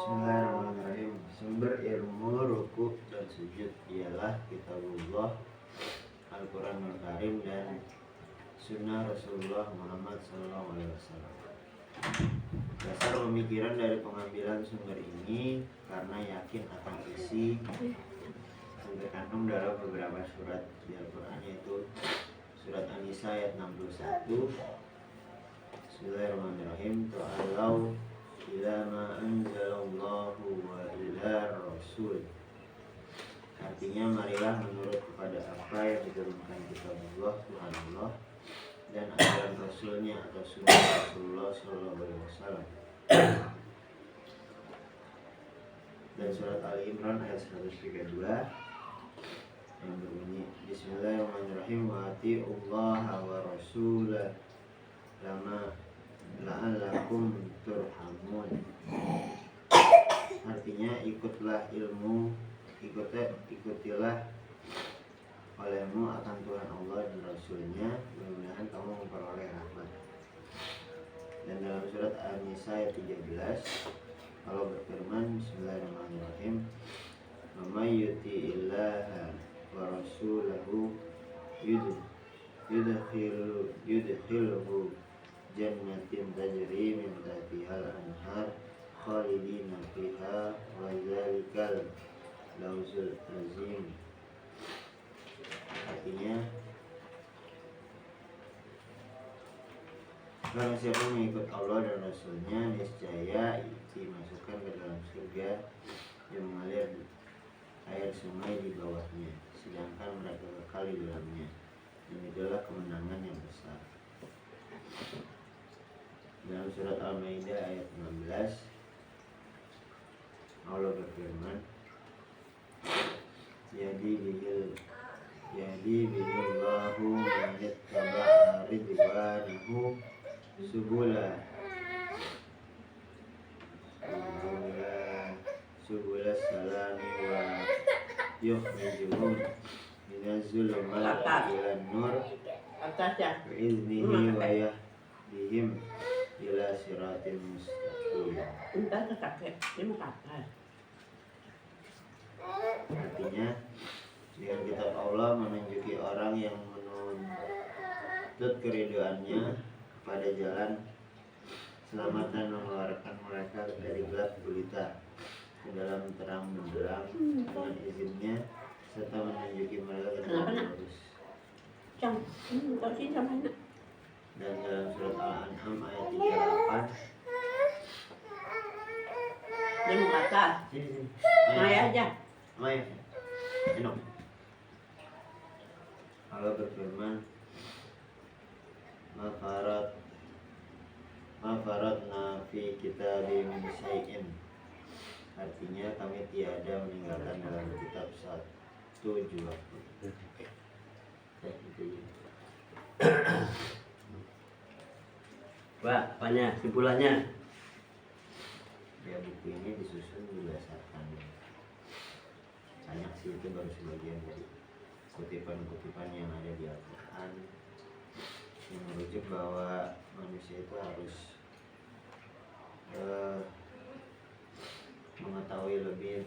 Bismillahirrahmanirrahim. Sumber ilmu rukuk dan sujud ialah kitabullah, Al-Quranul Karim dan sunnah Rasulullah Muhammad SAW. Dasar pemikiran dari pengambilan sumber ini karena yakin akan isi yang terkandung dalam beberapa surat di Al-Quran, yaitu surat An-Nisa ayat 61. Bismillahirrahmanirrahim. Ta'allaw ila ma anzalallahu wa ila rasul. Artinya, marilah menurut kepada apa yang diturunkan kitabullah Tuhan Allah dan ajaran Rasulnya atau sunnah Rasulullah SAW. Dan surat Ali Imran ayat 132 yang berbunyi, Bismillahirrahmanirrahim, wa ati'ullaha wa rasulah la'allakum turhamun. Artinya, ikutlah ilmu, ikutilah olehmu akan Tuhan Allah dan Rasulnya, mudah-mudahan kamu memperoleh rahmat. Dan dalam surat An-Nisa ayat 13 Allah berfirman, Bismillahirrahmanirrahim, wa may yuti'illaha wa rasulahu yudkhilhu jannatin tajri min tahtihal anhar khalidina fiha wa dzalikal fawzul azim. Artinya, barang siapa mengikut Allah dan Rasulnya, niscaya dimasukkan ke dalam surga yang mengalir air sungai di bawahnya, sedangkan mereka kekal di dalamnya, dan itulah kemenangan yang besar. Dalam surat Al-Maidah ayat 16 Allah berfirman, Yahdi bihillahu man yattaba'a ridwanahu subula salami wa yukhrijuhum minaz zulumati ilan nur bi'iznihi wa yahdihim ila siratil mustaqim. Artinya, dengan kitab Allah menunjuki orang yang menuntut keridhaannya pada jalan selamat dan mengeluarkan mereka dari gelap gulita ke dalam terang benderang dengan izinnya, serta menunjuki mereka ke jalan lurus. Dan dalam surat Al-An'am ayat 38 Dia mau kata, Maya aja. Maya, minum. Allah berfirman, Mafaratna fi kitabi min syai'in. Artinya, kami tiada meninggalkan dalam kitab satu jua. Pak, apanya? Simpulannya? Ya, buku ini disusun berdasarkan banyak sih, itu baru sebagian dari kutipan-kutipan yang ada di Al-Quran yang merujuk bahwa manusia itu harus mengetahui lebih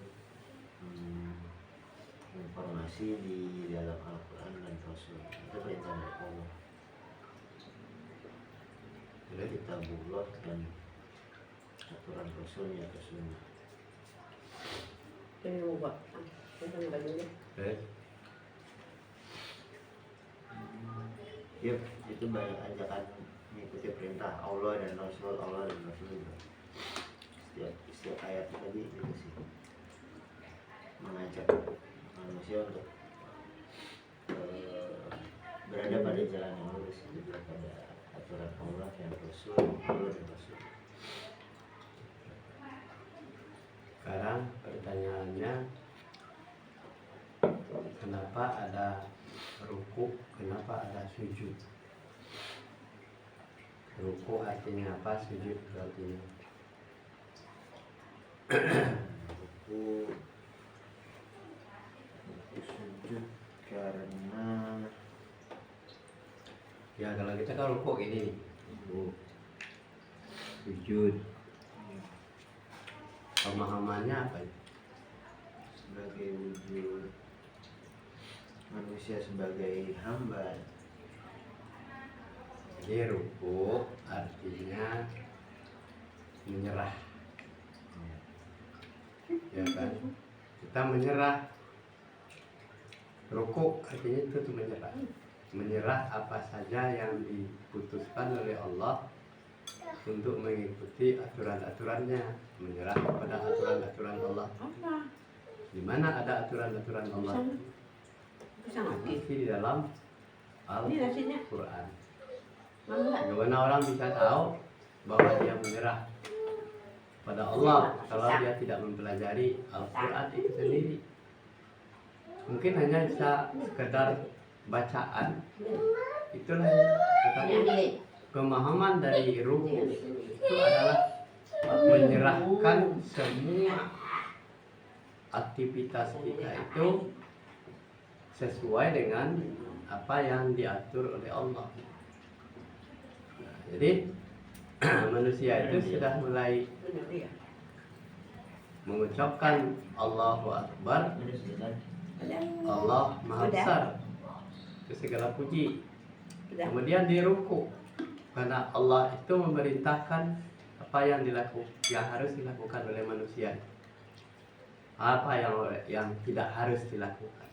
informasi di dalam Al-Quran dan Rasul. Itu perintah dari Allah. Kitabullah dan aturan Rasulnya ke sunnah. Ini mau buat. Ini bajunya. Yuk, itu banyak ajakan mengikuti perintah Allah dan Rasul, Allah dan Rasul juga. Setiap ayat tadi itu sih mengajak manusia untuk berada pada jalan yang lurus, juga pada aturan Allah dan Rasul, Allah dan Rasul. Sekarang pertanyaannya, kenapa ada ruku, kenapa ada sujud? Ruku artinya apa? Sujud artinya? Ruku sujud karena Ya kalau kita kan ruku ini, ruku, sujud. Pemahamannya apa? Sebagai wujud manusia sebagai hamba. Jadi ruku artinya menyerah, ya kan? Kita menyerah. Ruku artinya itu menyerah. Menyerah apa saja yang diputuskan oleh Allah untuk mengikuti aturan-aturannya, menyerah kepada aturan-aturan Allah. Di mana ada aturan-aturan Allah? Pasti di dalam Al-Quran. Bagaimana orang bisa tahu bahwa dia menyerah pada Allah kalau dia tidak mempelajari Al-Quran itu sendiri? Mungkin hanya bisa sekedar bacaan, itulah. Tetapi pemahaman dari ruku itu adalah menyerahkan semua aktivitas kita itu sesuai dengan apa yang diatur oleh Allah. Nah, jadi manusia itu sudah mulai mengucapkan Allahu Akbar, Allah Maha Besar, itu segala puji. Kemudian di ruku, karena Allah itu memerintahkan apa yang harus dilakukan oleh manusia, apa yang tidak harus dilakukan.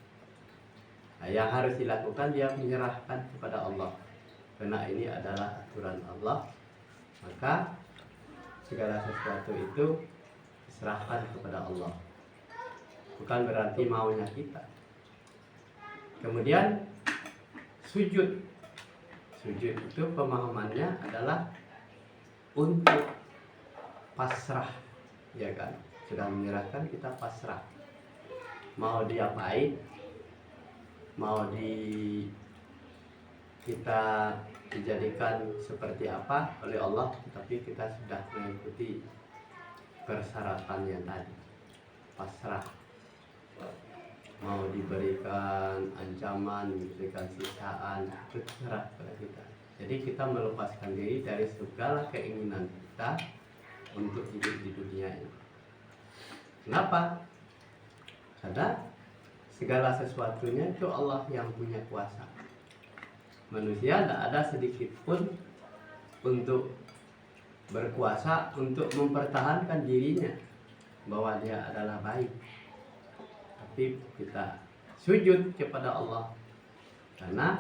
Nah, yang harus dilakukan dia menyerahkan kepada Allah, karena ini adalah aturan Allah, maka segala sesuatu itu diserahkan kepada Allah, bukan berarti maunya kita. Kemudian sujud itu pemahamannya adalah untuk pasrah, ya kan? Sudah menyerahkan, kita pasrah. Mau diapain, mau kita dijadikan seperti apa oleh Allah, tapi kita sudah mengikuti persyaratan yang tadi, pasrah. Mau diberikan ancaman, diberikan siksaan, itu terserah pada kita. Jadi kita melepaskan diri dari segala keinginan kita untuk hidup di dunia ini. Kenapa? Karena segala sesuatunya itu Allah yang punya kuasa. Manusia tidak ada sedikit pun untuk berkuasa untuk mempertahankan dirinya bahwa dia adalah baik. Tapi kita sujud kepada Allah karena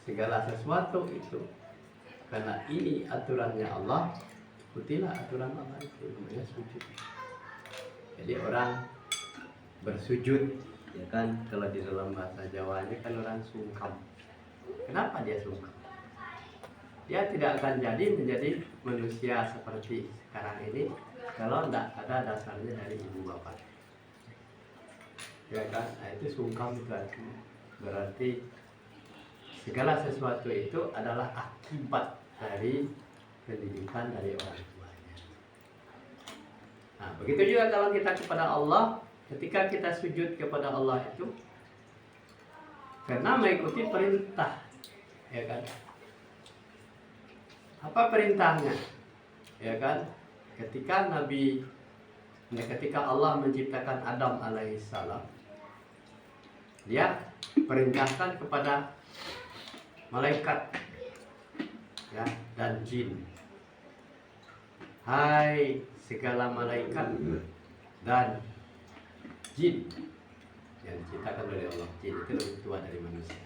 segala sesuatu itu, karena ini aturannya Allah, ikutilah aturan Allah, itu namanya sujud. Jadi orang bersujud, ya kan, kalau di dalam bahasa Jawanya kan orang sungkem. Kenapa dia sungkem? Dia tidak akan menjadi manusia seperti sekarang ini kalau tidak ada dasarnya dari ibu bapak. Ya kan, nah, itu sungkem itu berarti segala sesuatu itu adalah akibat dari pendidikan dari orang tuanya. Nah, begitu juga kalau kita kepada Allah, ketika kita sujud kepada Allah itu karena mengikuti perintah, ya kan? Apa perintahnya? Ya kan? Ketika Allah menciptakan Adam alaihissalam, dia perintahkan kepada malaikat, ya, dan jin. Hai segala malaikat dan jin yang diciptakan oleh Allah. Jin itu lebih tua dari manusia.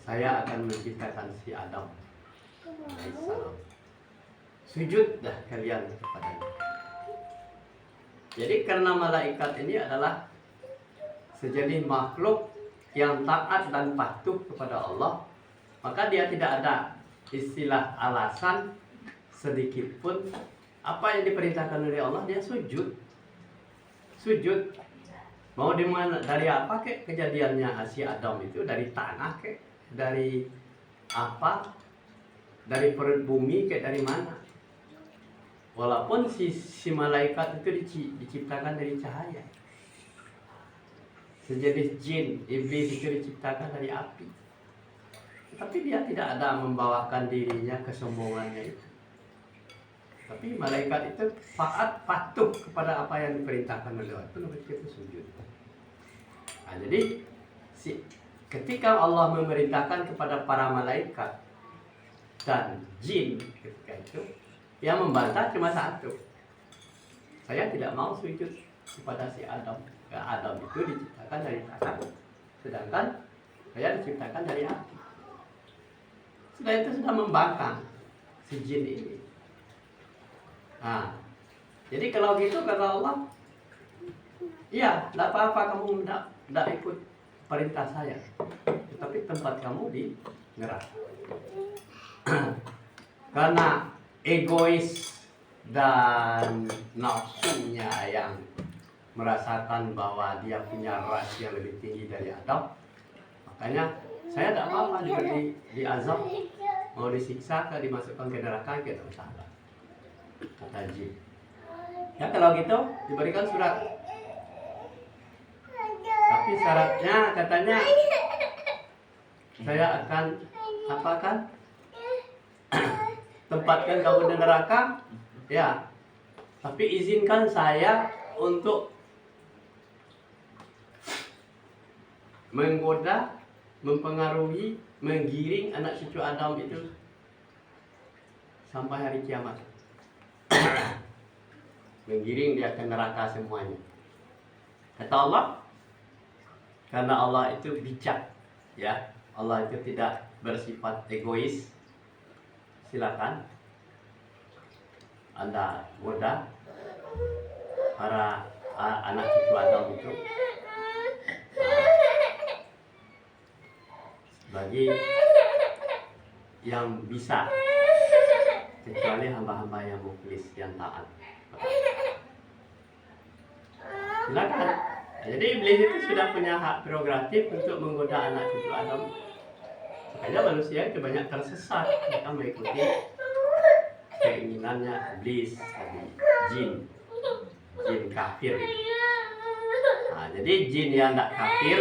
Saya akan menciptakan si Adam alaihissalam. Sujudlah kalian kepadanya. Jadi karena malaikat ini adalah sejenis makhluk yang taat dan patuh kepada Allah, maka dia tidak ada istilah alasan sedikit pun. Apa yang diperintahkan oleh Allah, dia sujud. Mau di mana, dari apa kek kejadiannya si Adam itu, dari tanah kek, dari apa, dari perut bumi kek, dari mana. Walaupun si malaikat itu diciptakan dari cahaya, sejenis jin, iblis itu diciptakan dari api, tapi dia tidak ada membawakan dirinya kesombongannya itu. Tapi malaikat itu patuh kepada apa yang diperintahkan oleh Allah, itu mereka itu sujud. Nah, jadi ketika Allah memerintahkan kepada para malaikat dan jin ketika itu, yang membantah cuma satu. Saya tidak mau sujud kepada si Adam. Adam itu diciptakan dari tanah, sedangkan saya diciptakan dari api. Sudah itu sudah membangkang si jin ini. Nah, jadi kalau gitu kata Allah, iya, tidak apa-apa kamu tidak ikut perintah saya, tetapi tempat kamu di neraka. Karena egois dan nafsunya yang merasakan bahwa dia punya ras yang lebih tinggi dari Adam, makanya saya tidak apa-apa di azab, mau disiksa atau dimasukkan ke neraka, kita masalah. Kata jin. Ya kalau gitu diberikan surat. Tapi syaratnya katanya saya akan apakan? Tempatkan kamu di neraka. Ya. Tapi izinkan saya untuk menggoda, mempengaruhi, menggiring anak cucu Adam itu sampai hari kiamat. Menggiring dia ke neraka semuanya. Kata Allah, karena Allah itu bijak, ya, Allah itu tidak bersifat egois. Silakan Anda goda para anak cucu Adam itu bagi yang bisa, kecuali hamba-hamba yang mukhlis, yang taat. Silakan. Jadi iblis itu sudah punya hak prerogatif untuk menggoda anak cucu Adam. Makanya manusia itu banyak tersesat, mereka mengikuti keinginannya iblis, jin kafir. Nah, jadi jin yang tidak kafir,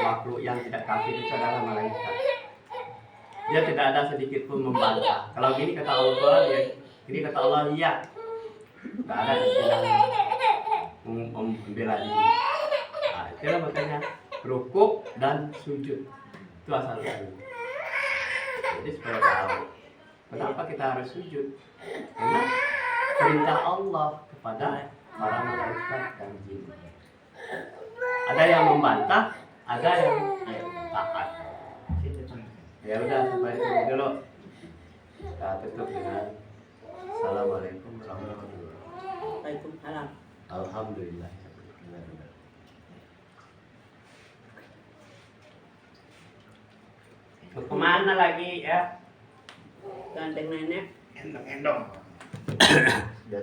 makhluk yang tidak kafir itu adalah malaikat. Dia tidak ada sedikit pun membantah. Kalau gini kata Allah, ya, ini kata Allah, iya. Tidak ada istilah membela diri. Nah, itulah makanya rukuk dan sujud. Itu asal usulnya. Jadi supaya tahu kenapa kita harus sujud. Karena perintah Allah kepada para malaikat dan jin. Ada yang membantah, ada yang taat. Ya udah, sampai sini dulu. Kita tutup dengan Assalamualaikum warahmatullahi wabarakatuh. Waalaikumsalam. Alhamdulillah. Kemana lagi ya? Ganteng nenek. Endong-endong. Sudah